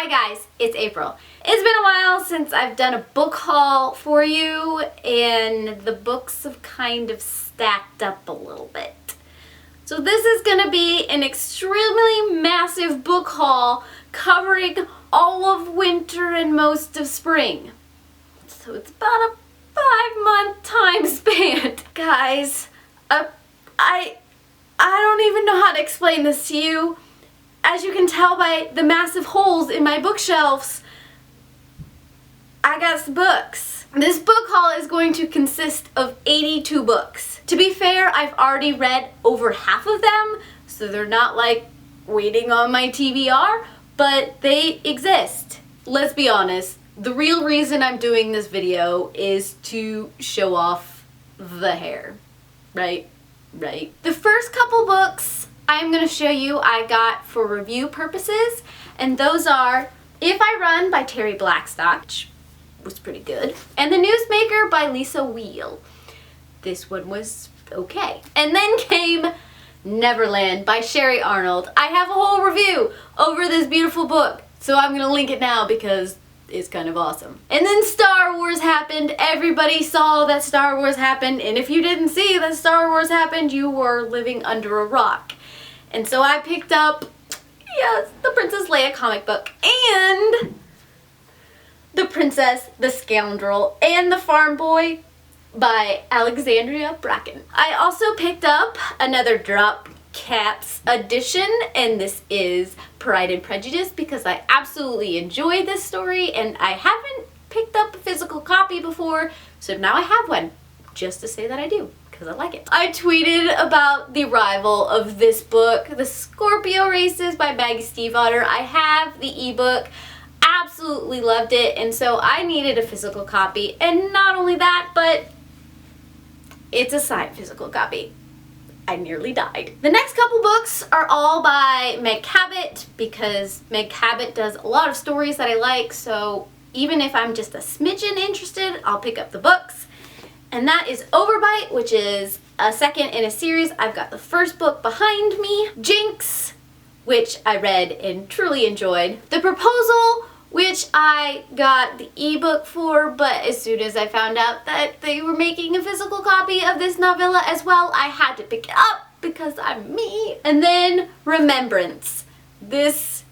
Hi guys, it's April. It's been a while since I've done a book haul for you, and the books have kind of stacked up a little bit. So this is going to be an extremely massive book haul covering all of winter and most of spring. So it's about a 5-month time span. Guys, I don't even know how to explain this to you. As you can tell by the massive holes in my bookshelves, I got some books. This book haul is going to consist of 82 books. To be fair, I've already read over half of them, so they're not like waiting on my TBR, but they exist. Let's be honest, the real reason I'm doing this video is to show off the hair, right? The first couple books I'm going to show you I got for review purposes, and those are If I Run by Terry Blackstock, which was pretty good, and The Newsmaker by Lisa Wheel. This one was okay. And then came Neverland by Shari Arnold. I have a whole review over this beautiful book, so I'm going to link it now because it's kind of awesome. And then Star Wars happened. Everybody saw that Star Wars happened, and if you didn't see that Star Wars happened, you were living under a rock. And so I picked up, yes, the Princess Leia comic book, and The Princess, the Scoundrel, and the Farm Boy by Alexandria Bracken. I also picked up another Drop Caps edition, and this is Pride and Prejudice because I absolutely enjoyed this story, and I haven't picked up a physical copy before, so now I have one, just to say that I do. I like it. I tweeted about the arrival of this book, The Scorpio Races by Maggie Stiefvater. I have the ebook, absolutely loved it, and so I needed a physical copy. And not only that, but it's a signed physical copy. I nearly died. The next couple books are all by Meg Cabot because Meg Cabot does a lot of stories that I like, so even if I'm just a smidgen interested, I'll pick up the books. And that is Overbite, which is a second in a series. I've got the first book behind me. Jinx, which I read and truly enjoyed. The Proposal, which I got the ebook for, but as soon as I found out that they were making a physical copy of this novella as well, I had to pick it up because I'm me. And then Remembrance. This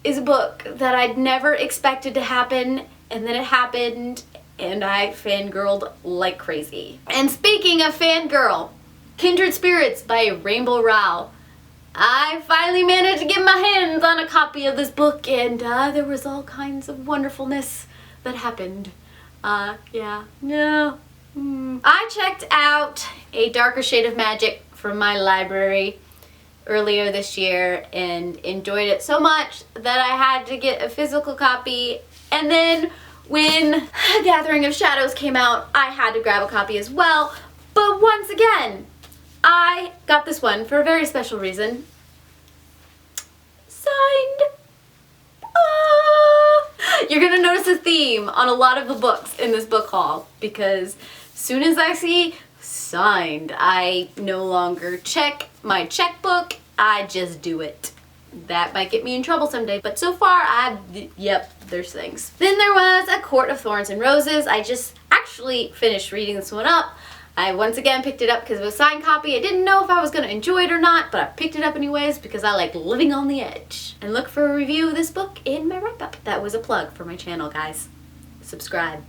is a book that I'd never expected to happen, and then it happened, and I fangirled like crazy. And speaking of fangirl, Kindred Spirits by Rainbow Rowell. I finally managed to get my hands on a copy of this book, and there was all kinds of wonderfulness that happened. I checked out A Darker Shade of Magic from my library earlier this year and enjoyed it so much that I had to get a physical copy, and then when Gathering of Shadows came out, I had to grab a copy as well. But once again, I got this one for a very special reason. Signed. You're gonna notice a theme on a lot of the books in this book haul because as soon as I see signed, I no longer check my checkbook, I just do it. That might get me in trouble someday, but so far, yep, there's things. Then there was A Court of Thorns and Roses. I just actually finished reading this one up. I once again picked it up because it was a signed copy. I didn't know if I was going to enjoy it or not, but I picked it up anyways because I like living on the edge. And look for a review of this book in my wrap-up. That was a plug for my channel, guys. Subscribe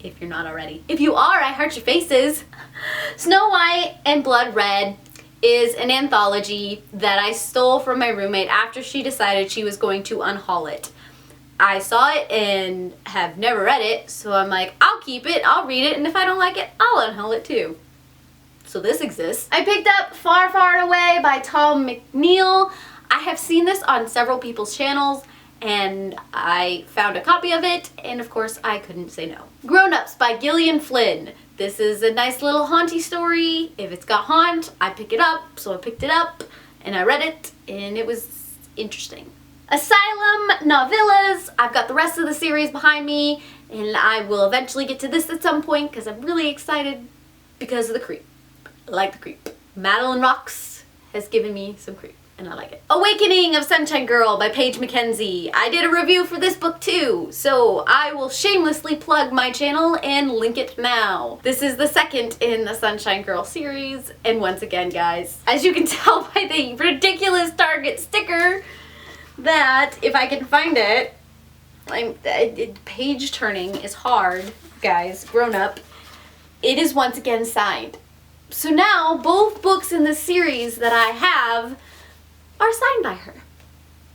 if you're not already. If you are, I heart your faces. Snow White and Blood Red is an anthology that I stole from my roommate after she decided she was going to unhaul it. I saw it and have never read it, so I'm like, I'll keep it, I'll read it, and if I don't like it, I'll unhaul it too. So this exists. I picked up Far, Far and Away by Tom McNeil. I have seen this on several people's channels, and I found a copy of it, and of course I couldn't say no. Grown Ups by Gillian Flynn. This is a nice little haunty story. If it's got haunt, I pick it up, so I picked it up, and I read it, and it was interesting. Asylum Novellas. I've got the rest of the series behind me, and I will eventually get to this at some point because I'm really excited because of the creep. I like the creep. Madeline Rocks has given me some creep. and I like it. Awakening of Sunshine Girl by Paige McKenzie. I did a review for this book too, so I will shamelessly plug my channel and link it now. This is the second in the Sunshine Girl series, and once again, guys, as you can tell by the ridiculous Target sticker, that if I can find it, page turning is hard, guys, grown up. It is once again signed. So now both books in the series that I have are signed by her.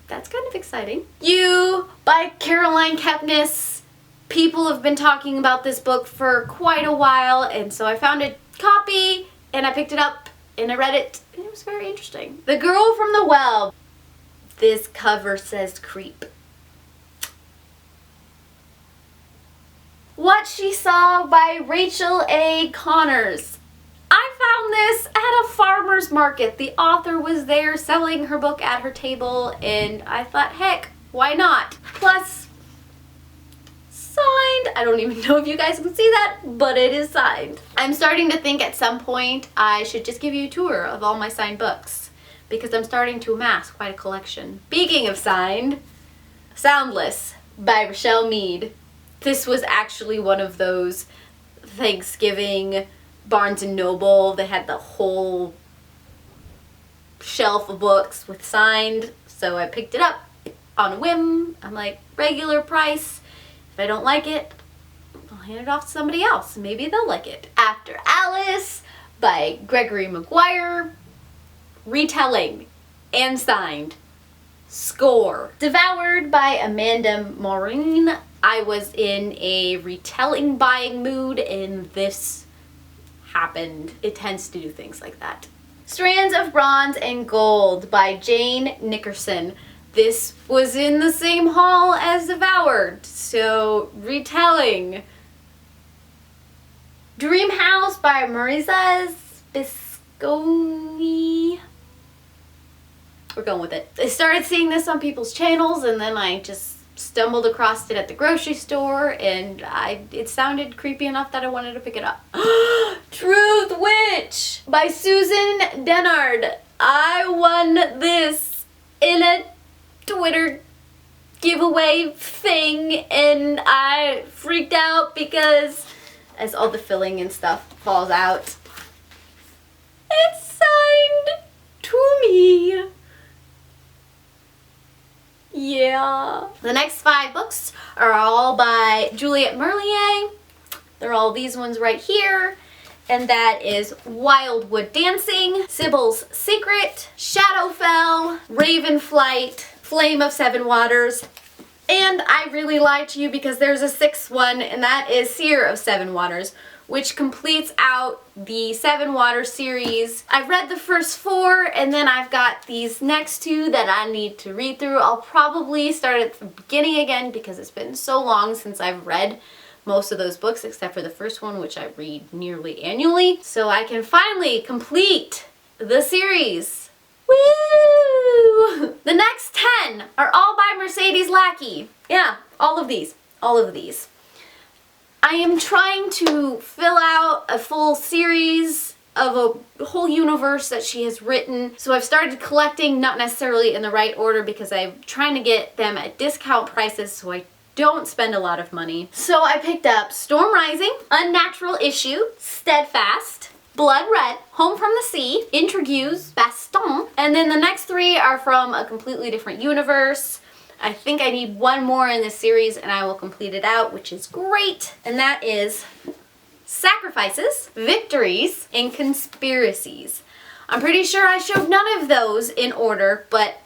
That's kind of exciting. You by Caroline Kepnes. People have been talking about this book for quite a while, and so I found a copy and I picked it up and I read it, and it was very interesting. The Girl from the Well. This cover says creep. What She Saw by Rachel A. Connors. I found this at a farmer's market. The author was there selling her book at her table, and I thought, heck, why not? Plus, signed. I don't even know if you guys can see that, but it is signed. I'm starting to think at some point I should just give you a tour of all my signed books, because I'm starting to amass quite a collection. Speaking of signed, Soundless by Rochelle Mead. This was actually one of those Thanksgiving Barnes & Noble. They had the whole shelf of books with signed, so I picked it up on a whim. I'm like, regular price. If I don't like it, I'll hand it off to somebody else. Maybe they'll like it. After Alice by Gregory Maguire. Retelling and signed. Score. Devoured by Amanda Maureen. I was in a retelling buying mood, and this happened. It tends to do things like that. Strands of Bronze and Gold by Jane Nickerson. This was in the same haul as Devoured, so retelling. Dream House by Marissa Bisconi. We're going with it. I started seeing this on people's channels, and then I just stumbled across it at the grocery store, and it sounded creepy enough that I wanted to pick it up. Truth Witch by Susan Dennard. I won this in a Twitter giveaway thing, and I freaked out because as all the filling and stuff falls out, it's signed to me. Yeah. The next 5 books are all by Juliette Merlier. They're all these ones right here. And that is Wildwood Dancing, Sybil's Secret, Shadowfell, Ravenflight, Flame of Seven Waters, and I really lied to you because there's a 6th one, and that is Seer of Seven Waters, which completes out the Seven Water series. I've read the first 4, and then I've got these next 2 that I need to read through. I'll probably start at the beginning again because it's been so long since I've read most of those books, except for the first one, which I read nearly annually, so I can finally complete the series. Woo! The next 10 are all by Mercedes Lackey. Yeah, all of these. All of these. I am trying to fill out a full series of a whole universe that she has written. So I've started collecting, not necessarily in the right order because I'm trying to get them at discount prices so I don't spend a lot of money. So I picked up Storm Rising, Unnatural Issue, Steadfast, Blood Red, Home from the Sea, Intrigues, Baston, and then the next 3 are from a completely different universe. I think I need one more in this series and I will complete it out, which is great. And that is Sacrifices, Victories, and Conspiracies. I'm pretty sure I showed none of those in order, but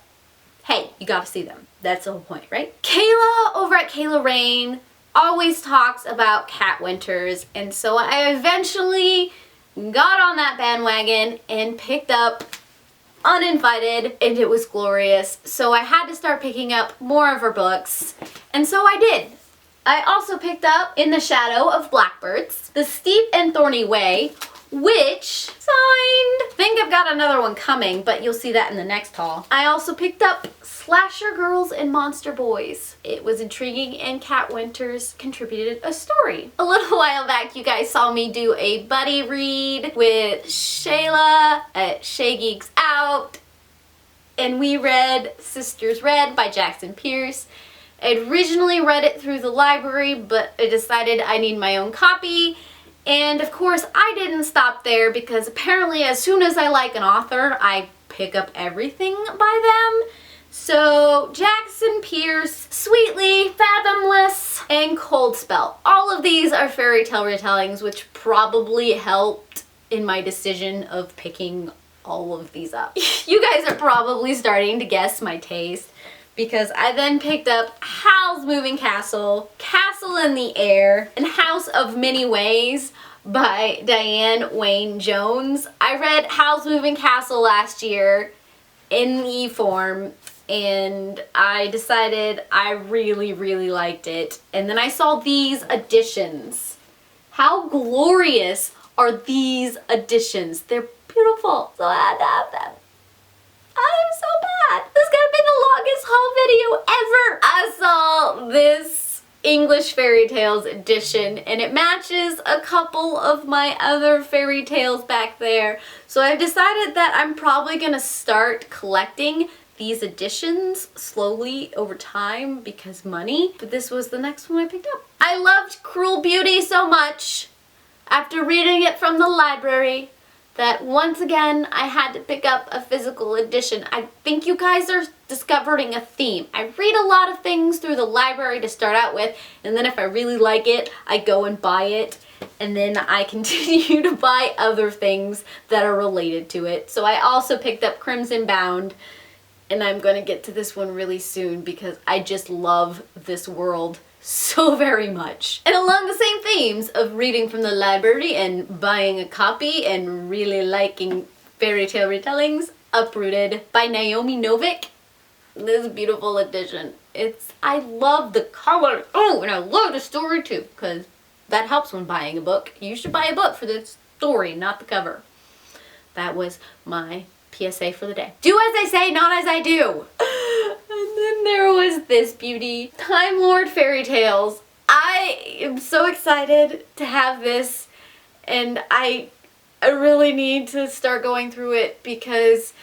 hey, you gotta see them. That's the whole point, right? Kayla over at Kayla Rain always talks about Cat Winters, and so I eventually got on that bandwagon and picked up Uninvited, and it was glorious. So I had to start picking up more of her books, and so I did. I also picked up In the Shadow of Blackbirds, The Steep and Thorny Way, which signed. Think I've got another one coming, but you'll see that in the next haul. I also picked up Slasher Girls and Monster Boys. It was intriguing, and Cat Winters contributed a story. A little while back, you guys saw me do a buddy read with Shayla at Shay Geeks Out. and we read Sisters Red by Jackson Pierce. I'd originally read it through the library, but I decided I need my own copy. And of course, I didn't stop there because apparently as soon as I like an author, I pick up everything by them. So Jackson Pierce, Sweetly, Fathomless, and Cold Spell. All of these are fairy tale retellings, which probably helped in my decision of picking all of these up. You guys are probably starting to guess my taste, because I then picked up Howl's Moving Castle, Castle in the Air, and House of Many Ways by Diane Wayne Jones. I read Howl's Moving Castle last year in e-form, and I decided I really liked it. And then I saw these editions. How glorious are these editions? They're beautiful, so I had to have them. I'm so bad. This is gonna be the longest haul video ever. I saw this English Fairy Tales edition and it matches a couple of my other fairy tales back there. So I've decided that I'm probably gonna start collecting these editions slowly over time because money. But this was the next one I picked up. I loved Cruel Beauty so much after reading it from the library that once again I had to pick up a physical edition. I think you guys are discovering a theme. I read a lot of things through the library to start out with, and then if I really like it, I go and buy it, and then I continue to buy other things that are related to it. So I also picked up Crimson Bound, and I'm going to get to this one really soon because I just love this world so very much. And along the same themes of reading from the library and buying a copy and really liking fairy tale retellings, Uprooted by Naomi Novik. This beautiful edition. I love the color. Oh, and I love the story too, because that helps when buying a book. You should buy a book for the story, not the cover. That was my PSA for the day. Do as I say, not as I do. And then there was this beauty, Time Lord Fairy Tales. I am so excited to have this, and I really need to start going through it because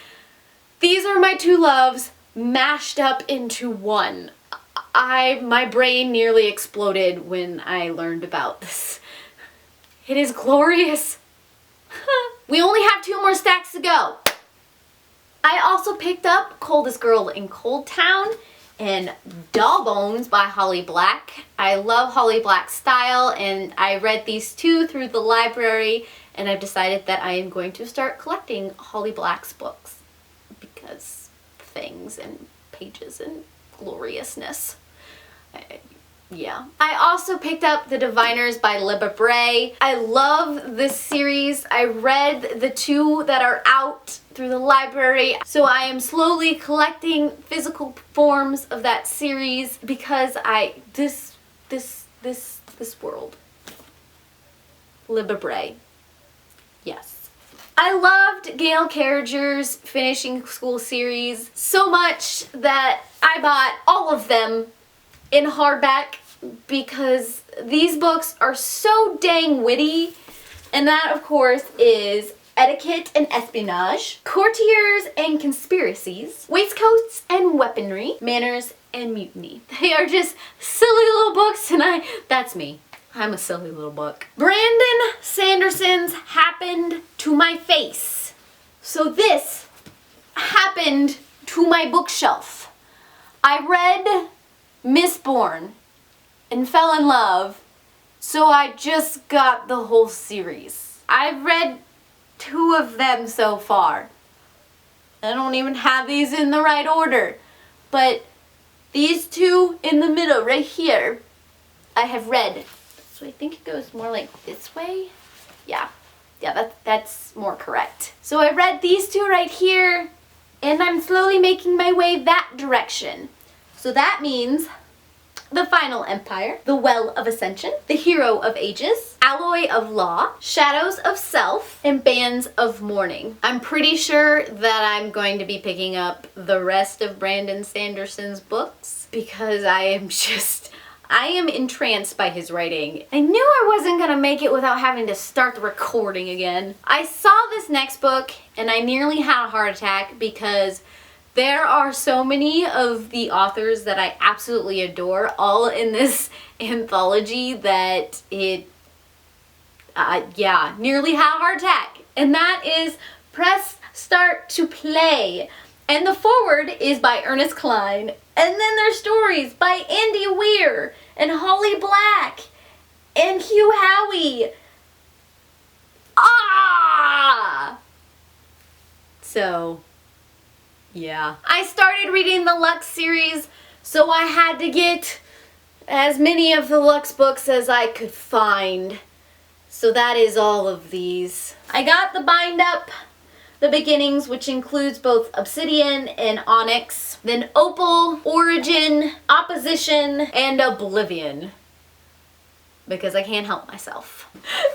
these are my two loves mashed up into one. My brain nearly exploded when I learned about this. It is glorious. We only have 2 more stacks to go. I also picked up Coldest Girl in Cold Town and Doll Bones by Holly Black. I love Holly Black's style, and I read these 2 through the library, and I've decided that I am going to start collecting Holly Black's books because things and pages and gloriousness. Yeah. I also picked up The Diviners by Libba Bray. I love this series. I read the 2 that are out through the library, so I am slowly collecting physical forms of that series because this world. Libba Bray. Yes. I loved Gail Carriger's Finishing School series so much that I bought all of them in hardback because these books are so dang witty, and that of course is Etiquette and Espionage, Courtiers and Conspiracies, Waistcoats and Weaponry, Manners and Mutiny. They are just silly little books, and that's me. I'm a silly little book. Brandon Sanderson's Happened to My Face. So this happened to my bookshelf. I read Mistborn and fell in love, so I just got the whole series. I've read 2 of them so far. I don't even have these in the right order, but these 2 in the middle right here I have read. So I think it goes more like this way. Yeah, that's more correct. So I read these 2 right here, and I'm slowly making my way that direction. So that means The Final Empire, The Well of Ascension, The Hero of Ages, Alloy of Law, Shadows of Self, and Bands of Mourning. I'm pretty sure that I'm going to be picking up the rest of Brandon Sanderson's books because I am entranced by his writing. I knew I wasn't gonna make it without having to start the recording again. I saw this next book and I nearly had a heart attack because There are so many of the authors that I absolutely adore, all in this anthology, that it, nearly had a heart attack. And that is Press Start to Play. And the foreword is by Ernest Cline. And then there's stories by Andy Weir and Holly Black and Hugh Howey. So, yeah. I started reading the Lux series, so I had to get as many of the Lux books as I could find. So that is all of these. I got the bind up, the beginnings, which includes both Obsidian and Onyx, then Opal, Origin, Opposition, and Oblivion. Because I can't help myself.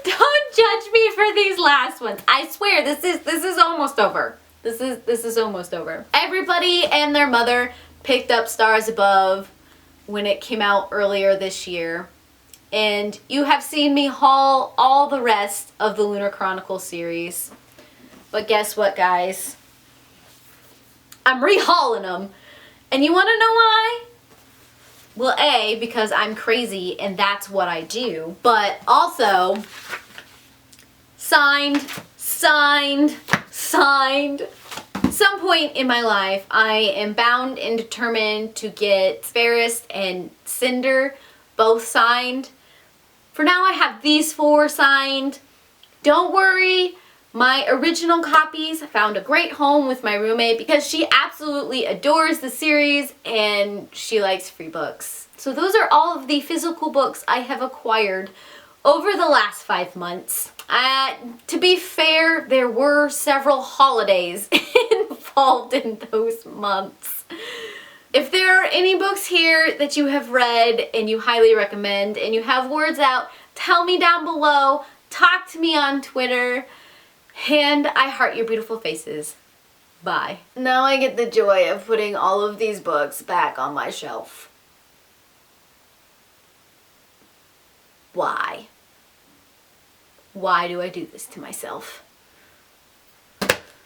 Don't judge me for these last ones. I swear, this is almost over. This is almost over. Everybody and their mother picked up Stars Above when it came out earlier this year. And you have seen me haul all the rest of the Lunar Chronicles series. But guess what, guys? I'm rehauling them. And you want to know why? Well, A, because I'm crazy and that's what I do. But also, signed. Some point in my life, I am bound and determined to get Ferris and Cinder both signed. For now, I have these 4 signed. Don't worry. My original copies found a great home with my roommate because she absolutely adores the series and she likes free books. So those are all of the physical books I have acquired over the last 5 months. To be fair, there were several holidays involved in those months. If there are any books here that you have read and you highly recommend and you have words out, tell me down below, talk to me on Twitter. And I heart your beautiful faces. Bye. Now I get the joy of putting all of these books back on my shelf. Why? Why do I do this to myself?